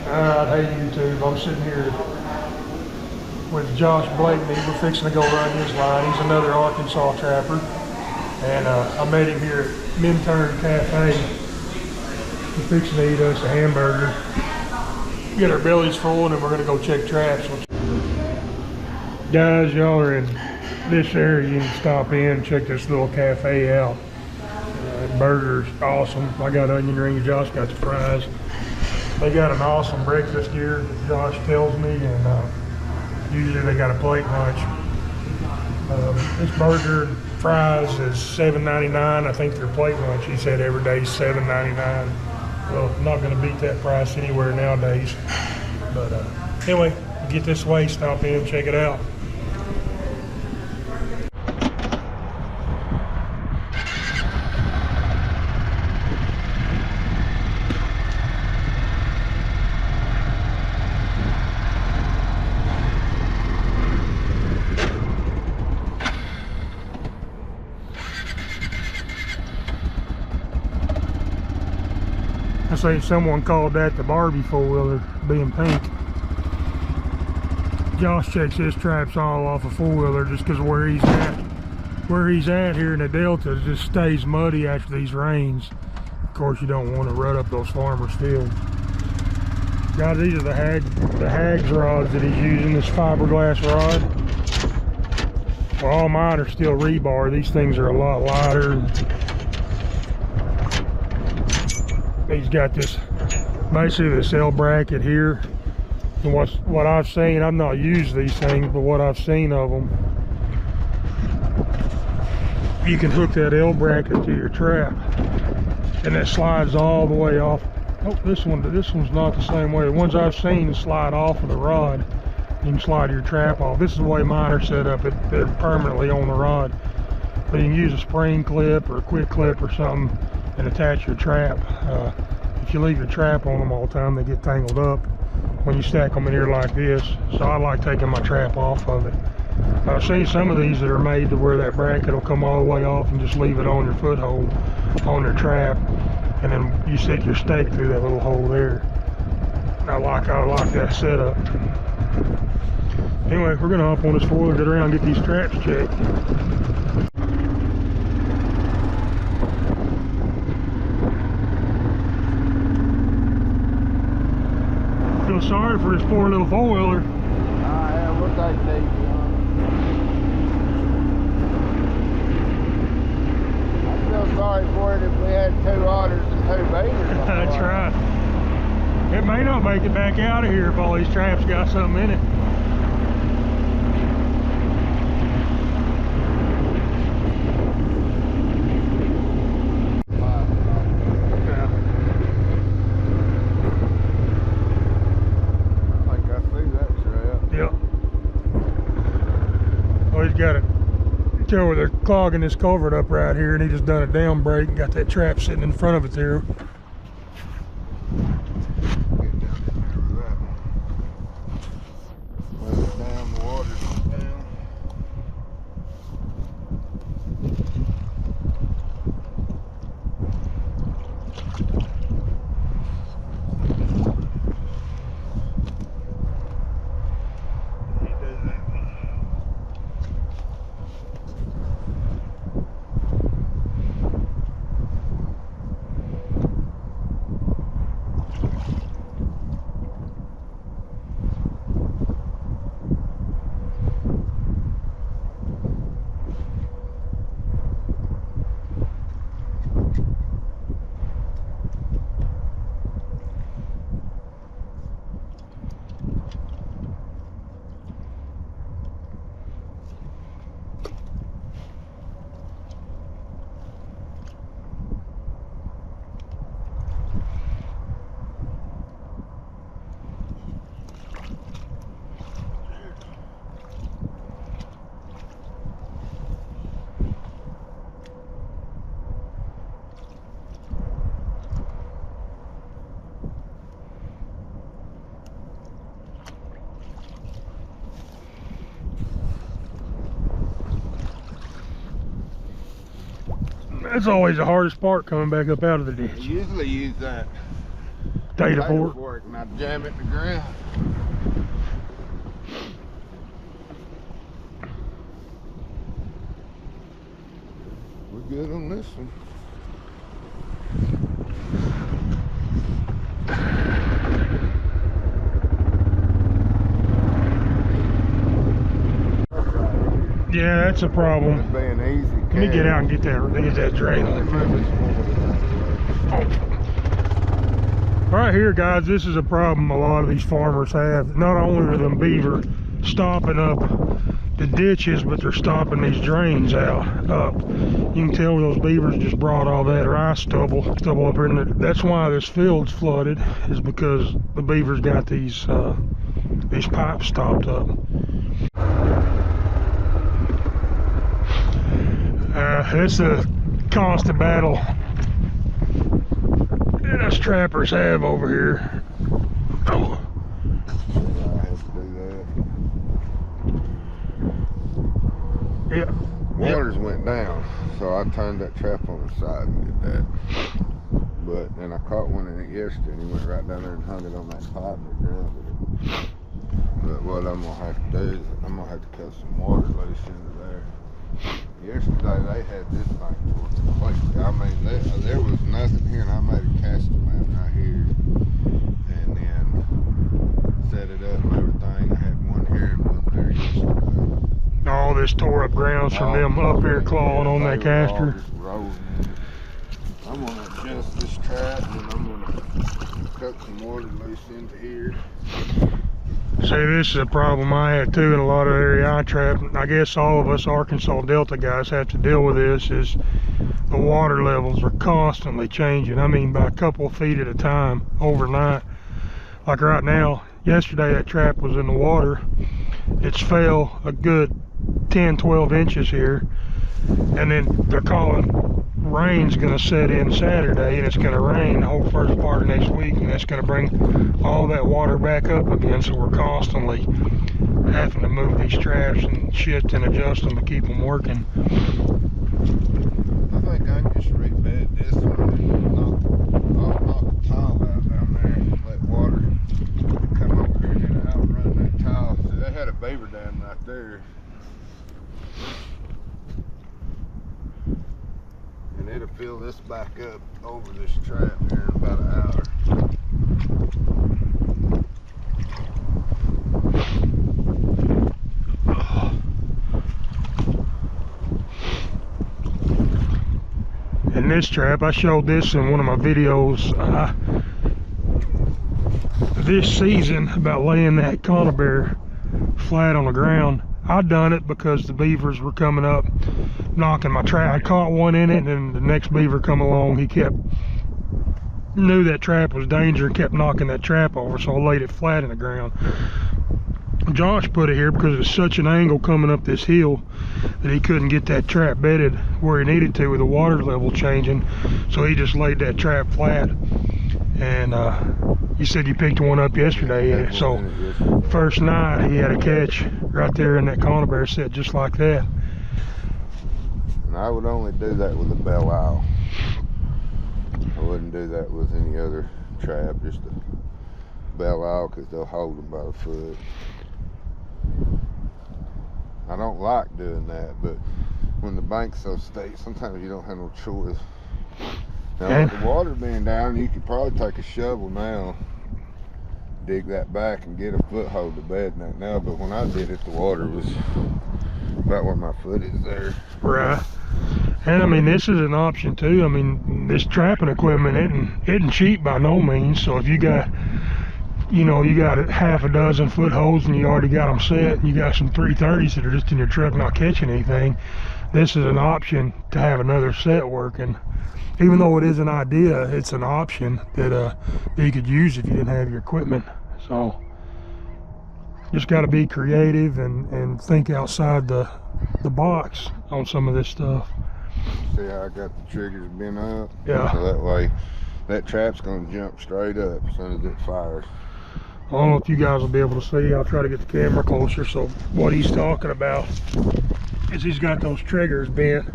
Alright, hey YouTube, I'm sitting here with Josh Blakeney. We're fixing to go run his line. He's another Arkansas trapper. And I met him here at Minturn Cafe. We're fixing to eat us a hamburger. Get our bellies full and then we're gonna go check traps. Guys, y'all are in this area, you can stop in, check this little cafe out. Burger's awesome. I got onion rings, Josh got the fries. They got an awesome breakfast here, Josh tells me, and usually they got a plate lunch. This burger and fries is $7.99. I think their plate lunch, he said, every day is $7.99. Well, I'm not going to beat that price anywhere nowadays. But anyway, get this way, stop in, check it out. I say someone called that the Barbie four-wheeler, being pink. Josh checks his traps all off a four-wheeler just because of where he's at. Where he's at here in the Delta, it just stays muddy after these rains. Of course, you don't want to rut up those farmers' fields. Guys, these are the Hags rods that he's using, this fiberglass rod. Well, all mine are still rebar. These things are a lot lighter. He's got this, basically this L bracket here. And what I've seen, I've not used these things, but what I've seen of them, you can hook that L bracket to your trap, and it slides all the way off. Oh, this one's not the same way. The ones I've seen slide off of the rod. You can slide your trap off. This is the way mine are set up. They're permanently on the rod. But you can use a spring clip or a quick clip or something and attach your trap. If you leave your trap on them all the time, they get tangled up when you stack them in here like this. So I like taking my trap off of it. I've seen some of these that are made to where that bracket will come all the way off and just leave it on your foothold on your trap, and then you stick your stake through that little hole there. I like that setup. Anyway, we're gonna hop on this four-wheeler, get around and get these traps checked. Feel sorry for this poor little four-wheeler. Yeah, we'll take it easy on it. I feel sorry for it if we had 2 otters and 2 beavers. That's right. It may not make it back out of here if all these traps got something in it. Got it. Tell where they're clogging this culvert up right here, and he just done a down break and got that trap sitting in front of it there. Get down in there with that. Let it down, the water's down. That's always the hardest part, coming back up out of the ditch. I usually use that Data fork. fork and I jam it in the ground. We're good on this one. Yeah, that's a problem. It's being easy. Let me get out and get that drain. Right here, guys, this is a problem a lot of these farmers have. Not only are them beaver stopping up the ditches, but they're stopping these drains out up. You can tell those beavers just brought all that rice stubble up here, and that's why this field's flooded, is because the beavers got these pipes stopped up. It's a constant battle that us trappers have over here. Oh. I had to do that. Yeah. Waters went down, so I turned that trap on the side and did that. But then I caught one in it yesterday, and he went right down there and hung it on that pipe and drowned it. But what I'm gonna have to do is I'm gonna have to cut some water loose into there. Yesterday they had this thing completely. I mean, there was nothing here, and I made a casting mount right here, and then set it up and everything. I had one here and one there yesterday. All this tore up grounds from them up here clawing on that caster. I'm gonna adjust this trap, and then I'm gonna cut some water loose into here. See, this is a problem I have too in a lot of area I trap. I guess all of us Arkansas Delta guys have to deal with this, is the water levels are constantly changing. I mean, by a couple of feet at a time overnight. Like right now, yesterday that trap was in the water. It's fell a good 10-12 inches here, and then they're calling rain's gonna set in Saturday, and it's gonna rain the whole first part of next week, and that's gonna bring all that water back up again. So we're constantly having to move these traps and shit and adjust them to keep them working. I think I can just rebed this one and knock the tile out down there and let water come over here and then outrun that tile. See, they had a beaver dam right there. And it'll fill this back up over this trap here in about an hour. And this trap, I showed this in one of my videos this season about laying that Conibear flat on the ground. I done it because the beavers were coming up knocking my trap. I caught one in it, and then the next beaver come along, he knew that trap was danger and kept knocking that trap over, so I laid it flat in the ground. Josh put it here because it's such an angle coming up this hill that he couldn't get that trap bedded where he needed to with the water level changing, so he just laid that trap flat. And you said you picked one up yesterday, so first night he had a catch right there in that Conibear set just like that. And I would only do that with a bell owl. I wouldn't do that with any other trap, just a bell owl, because they'll hold them by the foot. I don't like doing that, but when the bank's so steep, sometimes you don't have no choice. Now, with the water being down, you could probably take a shovel now, dig that back and get a foothold to bed in that now, but when I did it, the water was about where my foot is there. Right. And I mean, this is an option too. I mean, this trapping equipment isn't cheap by no means, so if you got, you know, you got half a dozen footholds and you already got them set, and you got some 330s that are just in your truck not catching anything, this is an option to have another set working. Even though it is an idea, it's an option that you could use if you didn't have your equipment. So just got to be creative and think outside the box on some of this stuff. See how I got the triggers bent up? Yeah. So that way that trap's going to jump straight up as soon as it fires. I don't know if you guys will be able to see. I'll try to get the camera closer. So what he's talking about is he's got those triggers bent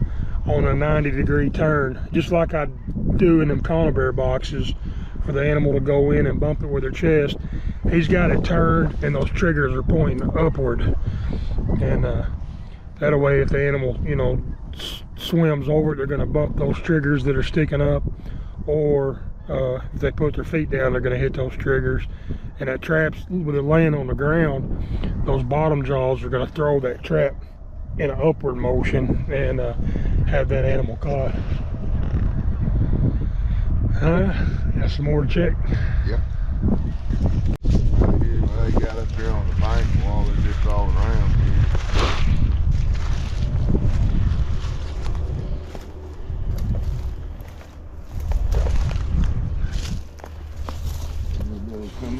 on a 90-degree turn, just like I do in them Conibear boxes for the animal to go in and bump it with their chest. He's got it turned and those triggers are pointing upward, and that way if the animal, you know, swims over it, they're going to bump those triggers that are sticking up, or if they put their feet down, they're going to hit those triggers. And that trap's, with it laying on the ground, those bottom jaws are going to throw that trap in an upward motion and have that animal caught. Got some more to check. Yep. Right here, well, they got up here on the bank wall, they're just all around here. Come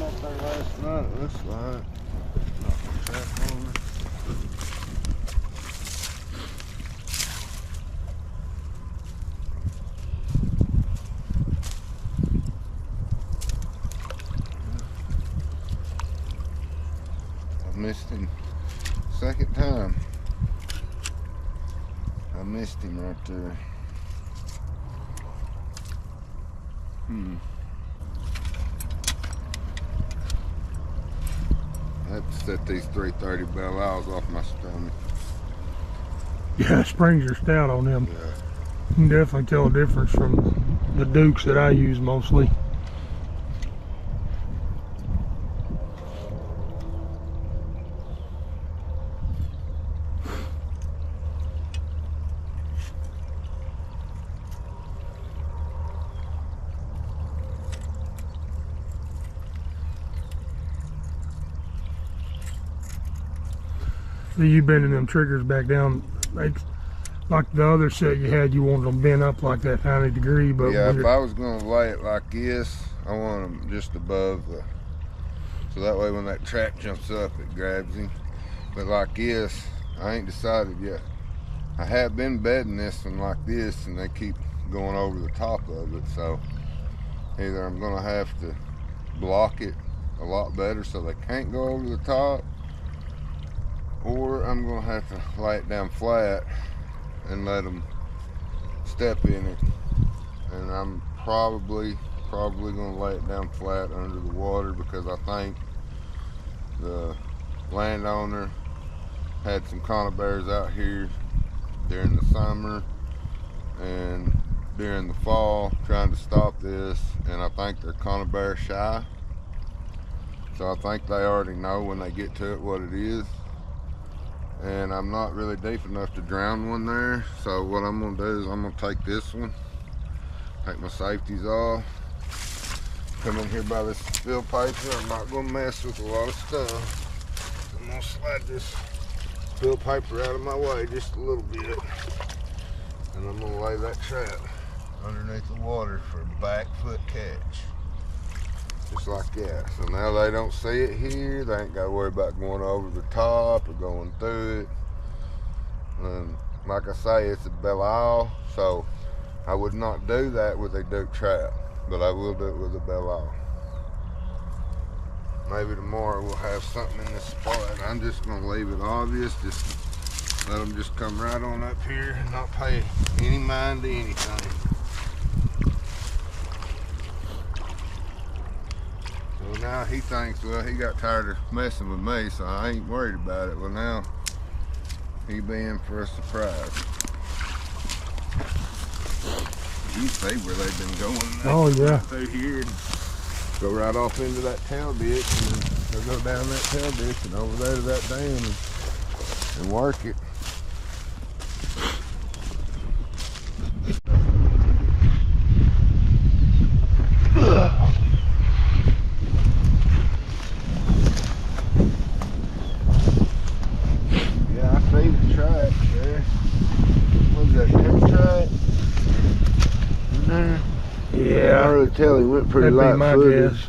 up there last night, it looks like. Trap on her. I missed him second time. I missed him right there. I have to set these 330 bell owls off my stomach. Yeah, springs are stout on them. Yeah. You can definitely tell the difference from the Dukes that I use mostly. So you bending them triggers back down, like the other set you had, you wanted them bent up like that 90 degree, but yeah, if I was gonna lay it like this, I want them just above the, so that way when that trap jumps up, it grabs him. But like this, I ain't decided yet. I have been bedding this one like this, and they keep going over the top of it, so either I'm gonna have to block it a lot better so they can't go over the top, or I'm gonna have to lay it down flat and let them step in it. And I'm probably gonna lay it down flat under the water, because I think the landowner had some Conibears out here during the summer and during the fall trying to stop this, and I think they're Conibear shy. So I think they already know when they get to it what it is. And I'm not really deep enough to drown one there, so what I'm gonna do is I'm gonna take this one, take my safeties off, come in here by this spill paper. I'm not gonna mess with a lot of stuff. I'm gonna slide this spill paper out of my way just a little bit, and I'm gonna lay that trap underneath the water for a back foot catch. Just like that. So now they don't see it here. They ain't got to worry about going over the top or going through it. And like I say, it's a bell owl, so I would not do that with a Duke trap, but I will do it with a bell owl. Maybe tomorrow we'll have something in this spot. I'm just gonna leave it obvious. Just let them just come right on up here and not pay any mind to anything. Well, now he thinks, well, he got tired of messing with me, so I ain't worried about it. Well, now he be in for a surprise. You see where they've been going. Oh yeah. Through here and go right off into that tail ditch, and then they'll go down that tail ditch and over there to that dam and work it. Yeah, I really tell he went pretty that'd be my light-footed. guess.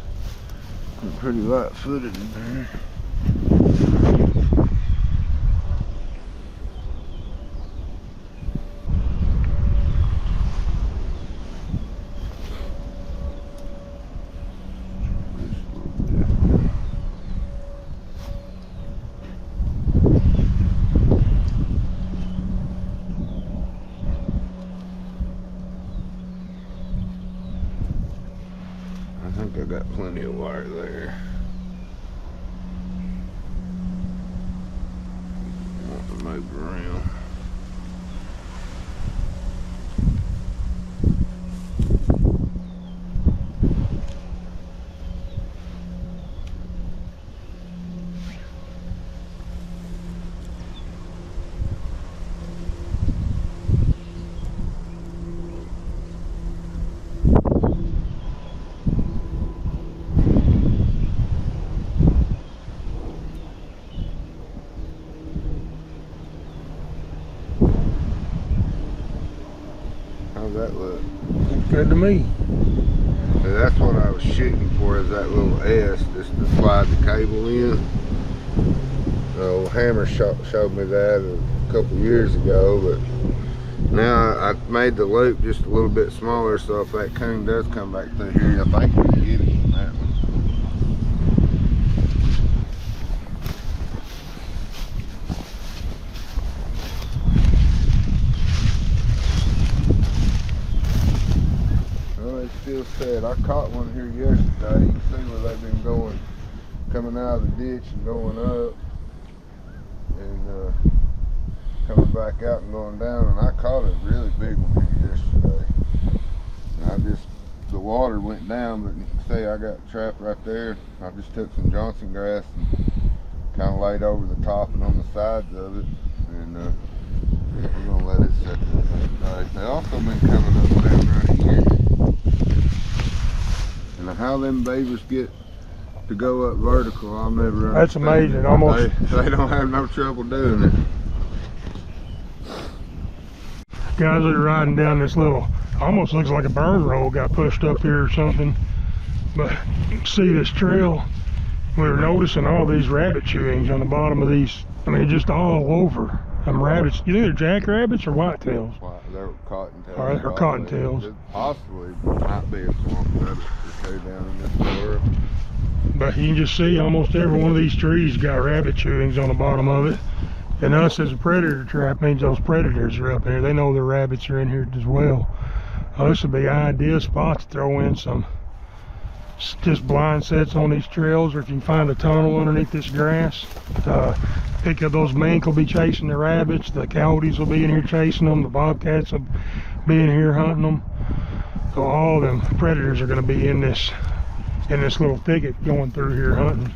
Went pretty light-footed in there. I think I got plenty of wire there. Want to move around. How's that look? Good to me. So that's what I was shooting for, is that little S, just to slide the cable in. The old hammer showed me that a couple years ago, but now I made the loop just a little bit smaller, so if that coon does come back through here, I think we can get it on that one. Still said, I caught one here yesterday. You can see where they've been going, coming out of the ditch and going up, and coming back out and going down. And I caught a really big one here yesterday. And the water went down, but you can see I got trapped right there. I just took some Johnson grass and kind of laid over the top and on the sides of it, and we're gonna let it set there. They also been coming up down right here. And how them beavers get to go up vertical, I'll never understand. That's amazing. Almost. They don't have no trouble doing it. Guys that are riding down this little, almost looks like a burn roll got pushed up here or something. But you can see this trail. We were noticing all these rabbit chewings on the bottom of these. I mean, just all over. Rabbits. You think they're jackrabbits or whitetails? They're cottontails. All right, they're cottontails. Possibly might be a swamp rabbit or two down in this world. But you can just see almost every one of these trees got rabbit chewings on the bottom of it. And us as a predator trap means those predators are up here. They know the rabbits are in here as well. This would be an ideal spot to throw in some just blind sets on these trails, or if you can find a tunnel underneath this grass. Pick up those mink will be chasing the rabbits, the coyotes will be in here chasing them, the bobcats will be in here hunting them. So all them predators are going to be in this little thicket going through here hunting.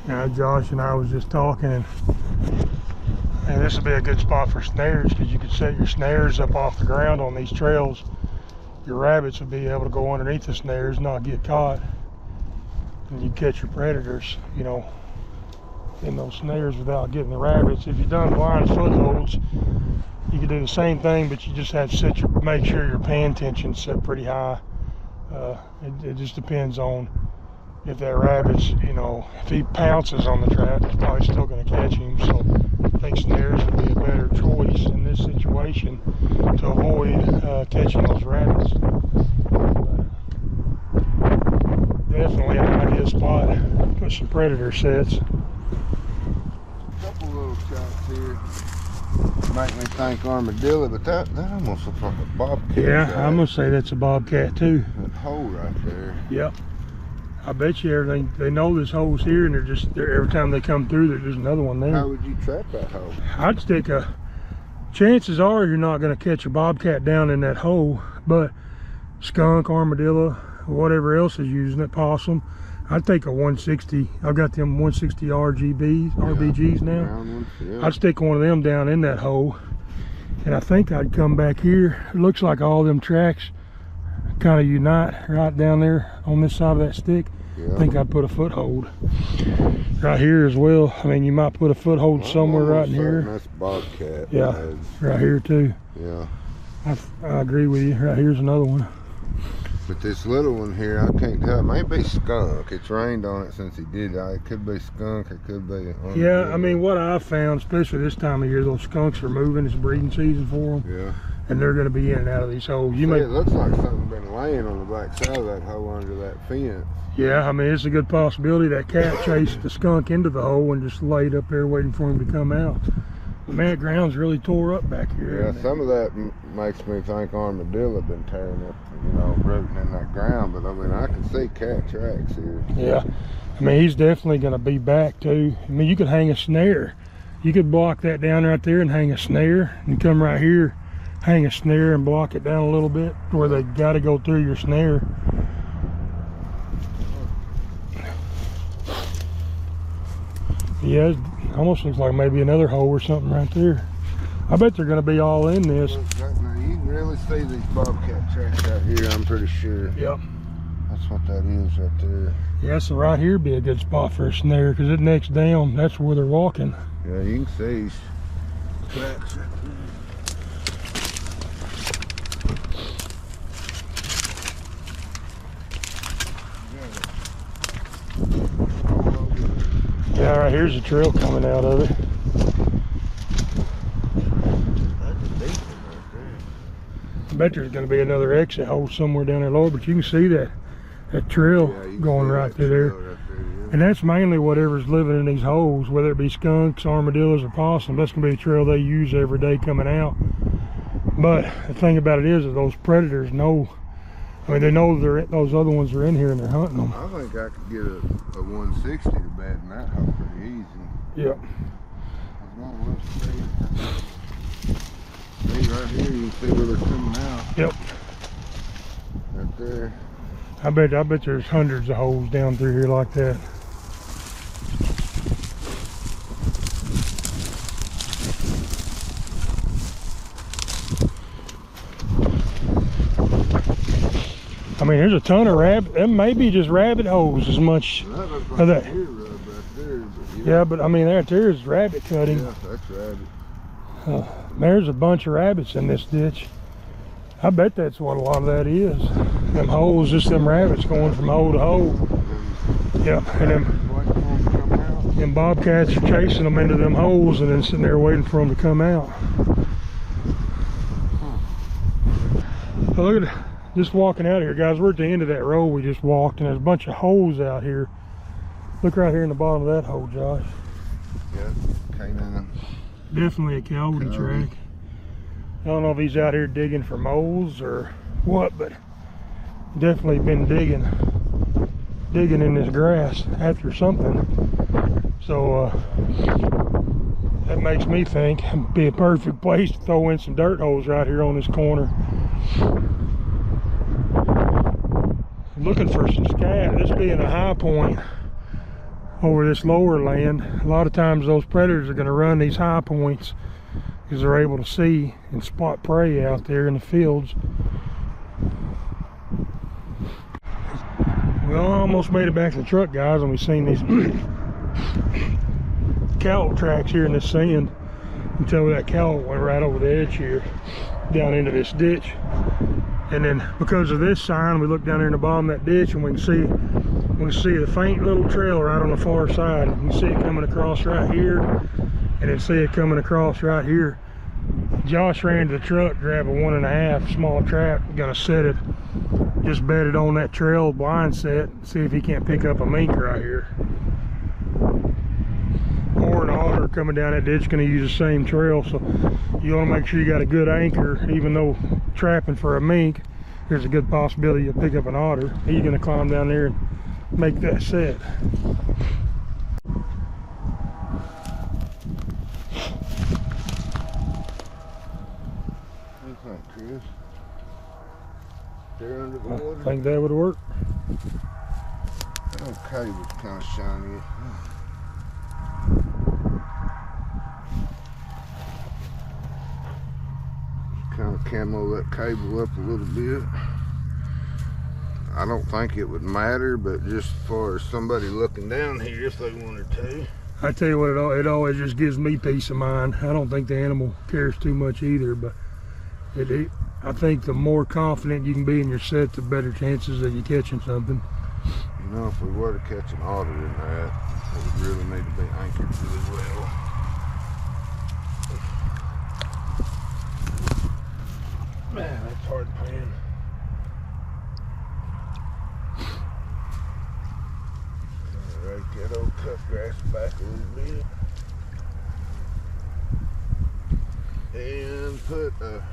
Now Josh and I was just talking, and this would be a good spot for snares, because you could set your snares up off the ground on these trails. Your rabbits would be able to go underneath the snares, not get caught, and you catch your predators, you know, in those snares without getting the rabbits. If you've done blind footholds, you can do the same thing, but you just have to make sure your pan tension's set pretty high. It just depends on if that rabbit's, you know, if he pounces on the trap, it's probably still going to catch him. So I think snares would be a better choice in this situation to avoid catching those rabbits. Definitely an ideal spot. Put some predator sets. A couple little shots here make me think armadillo, but that almost looks like a bobcat. Yeah, I'm gonna say that's a bobcat too. That hole right there. Yep. I bet you everything, they know this hole's here, and every time they come through, there's another one there. How would you trap that hole? I'd stick chances are you're not going to catch a bobcat down in that hole, but skunk, armadillo, whatever else is using it, possum, I'd take a 160. I've got them 160 RBGs now. Yeah. I'd stick one of them down in that hole, and I think I'd come back here. It looks like all them tracks kind of unite right down there on this side of that stick. Yeah. I think I'd put a foothold right here as well. I mean, you might put a foothold somewhere right in here. That's bobcat. Yeah, right here too. Yeah. I agree with you. Right here's another one. But this little one here, I can't tell. It may be skunk. It's rained on it since he did that. It could be skunk. It could be. Yeah, I mean, what I've found, especially this time of year, those skunks are moving. It's breeding season for them. Yeah. And they're going to be in and out of these holes. It looks like something been laying on the back side of that hole under that fence. Yeah, I mean, it's a good possibility that cat chased the skunk into the hole and just laid up there waiting for him to come out. Man, the ground's really tore up back here. Yeah, some of that makes me think armadillo been tearing up, you know, rooting in that ground. But I mean, I can see cat tracks here. Yeah, I mean, he's definitely going to be back too. I mean, you could hang a snare. You could block that down right there and hang a snare, and come right here, hang a snare and block it down a little bit where they got to go through your snare. Yeah, it almost looks like maybe another hole or something right there. I bet they're going to be all in this. Now, you can really see these bobcat tracks out here, I'm pretty sure. Yep. That's what that is right there. Yeah, so right here would be a good spot for a snare, because it next down, that's where they're walking. Yeah, you can see these tracks right there. Yeah, right here's a trail coming out of it. That's a deep one right there. I bet there's going to be another exit hole somewhere down there lower, but you can see that trail going right through there. And that's mainly whatever's living in these holes, whether it be skunks, armadillos, or possums. That's going to be the trail they use every day coming out. But the thing about it is that those predators know, I mean, they know those other ones are in here and they're hunting them. I think I could get a 160 to bed in that hole pretty easy. Yep. See right here, you can see where they're coming out. Yep. Right there. I bet there's hundreds of holes down through here like that. I mean, there's a ton of rabbit. Them may be just rabbit holes as much. Well, that looks like of that. a deer rub right there, but Yeah, but I mean, there's rabbit cutting. yeah, that's rabbit. There's a bunch of rabbits in this ditch. I bet that's what a lot of that is. Them holes, just them rabbits going from hole to hole. Yeah, and them bobcats are chasing them into them holes and then sitting there waiting for them to come out. So look at just walking out here, guys. We're at the end of that road we just walked, and there's a bunch of holes out here. Look right here in the bottom of that hole, Josh. Yeah, canine. Definitely a coyote track. I don't know if he's out here digging for moles or what, but definitely been digging in this grass after something. So that makes me think it'd be a perfect place to throw in some dirt holes right here on this corner. Looking for some scat. This being a high point over this lower land, a lot of times those predators are going to run these high points because they're able to see and spot prey out there in the fields. Well, I almost made it back to the truck, guys, and we seen these cow tracks here in this sand until that cow went right over the edge here down into this ditch. And then because of this sign, we look down there in the bottom of that ditch and we can see the faint little trail right on the far side. You can see it coming across right here, and then see it coming across right here. Josh ran to the truck, grabbed a 1.5 small trap, gonna set it, just bedded on that trail blind set, see if he can't pick up a mink right here. Or an otter coming down that ditch, gonna use the same trail. So you wanna make sure you got a good anchor. Even though trapping for a mink, there's a good possibility you'll pick up an otter. He's gonna climb down there and make that set. Chris. They're under the water. I think that would work. That cable's kind of shiny. Kind of camo that cable up a little bit. I don't think it would matter, but just for somebody looking down here, if they wanted to. I tell you what, it always just gives me peace of mind. I don't think the animal cares too much either, but I think the more confident you can be in your set, the better chances of you catching something. You know, if we were to catch an otter in that, it would really need to be anchored really well. Man, that's hard pan. Rake that old cut grass back a little bit. and put a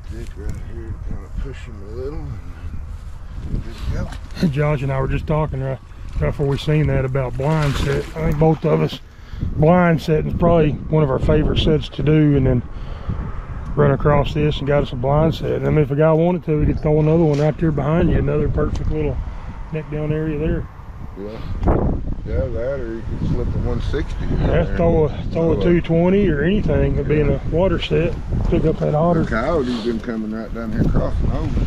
stick right here to kind of push him a little. And good to go. Josh and I were just talking right before we seen that about blind set. I think both of us, blind setting is probably one of our favorite sets to do, and then run across this and got us a blind set. And I mean, if a guy wanted to, we could throw another one right there behind you, another perfect little neck down area there. Yeah, that, or you could slip a 160. Yeah, throw a 220 or anything, being a water set, pick up that otter. The coyote's been coming right down here crossing over.